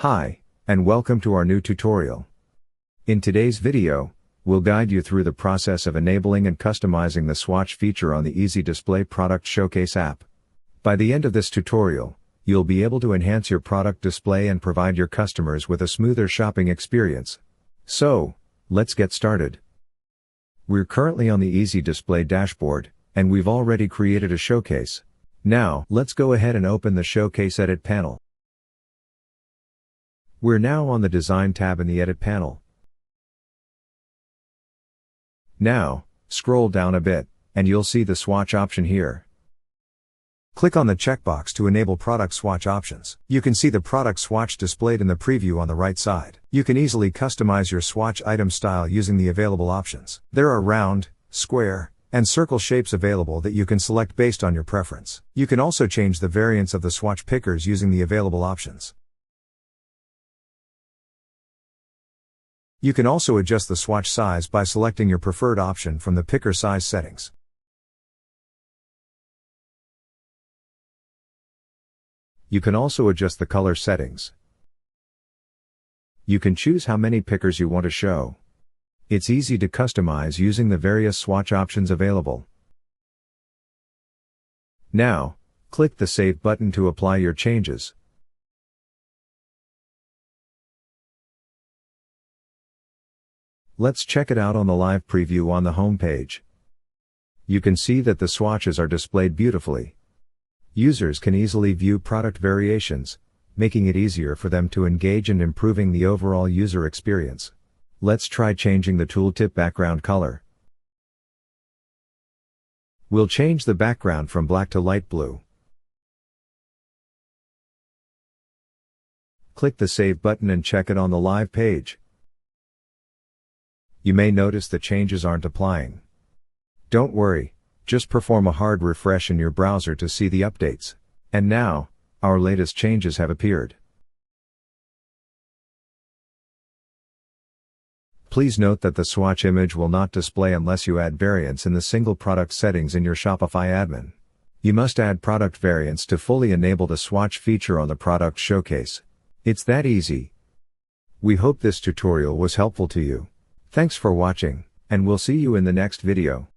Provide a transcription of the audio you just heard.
Hi, and welcome to our new tutorial. In today's video, we'll guide you through the process of enabling and customizing the swatch feature on the EasyDisplay Product Showcase app. By the end of this tutorial, you'll be able to enhance your product display and provide your customers with a smoother shopping experience. So, let's get started. We're currently on the EasyDisplay dashboard, and we've already created a showcase. Now, let's go ahead and open the Showcase Edit panel. We're now on the Design tab in the Edit panel. Now, scroll down a bit, and you'll see the swatch option here. Click on the checkbox to enable product swatch options. You can see the product swatch displayed in the preview on the right side. You can easily customize your swatch item style using the available options. There are round, square, and circle shapes available that you can select based on your preference. You can also change the variants of the swatch pickers using the available options. You can also adjust the swatch size by selecting your preferred option from the picker size settings. You can also adjust the color settings. You can choose how many pickers you want to show. It's easy to customize using the various swatch options available. Now, click the Save button to apply your changes. Let's check it out on the live preview on the home page. You can see that the swatches are displayed beautifully. Users can easily view product variations, making it easier for them to engage and improving the overall user experience. Let's try changing the tooltip background color. We'll change the background from black to light blue. Click the Save button and check it on the live page. You may notice the changes aren't applying. Don't worry, just perform a hard refresh in your browser to see the updates. And now, our latest changes have appeared. Please note that the swatch image will not display unless you add variants in the single product settings in your Shopify admin. You must add product variants to fully enable the swatch feature on the product showcase. It's that easy. We hope this tutorial was helpful to you. Thanks for watching, and we'll see you in the next video.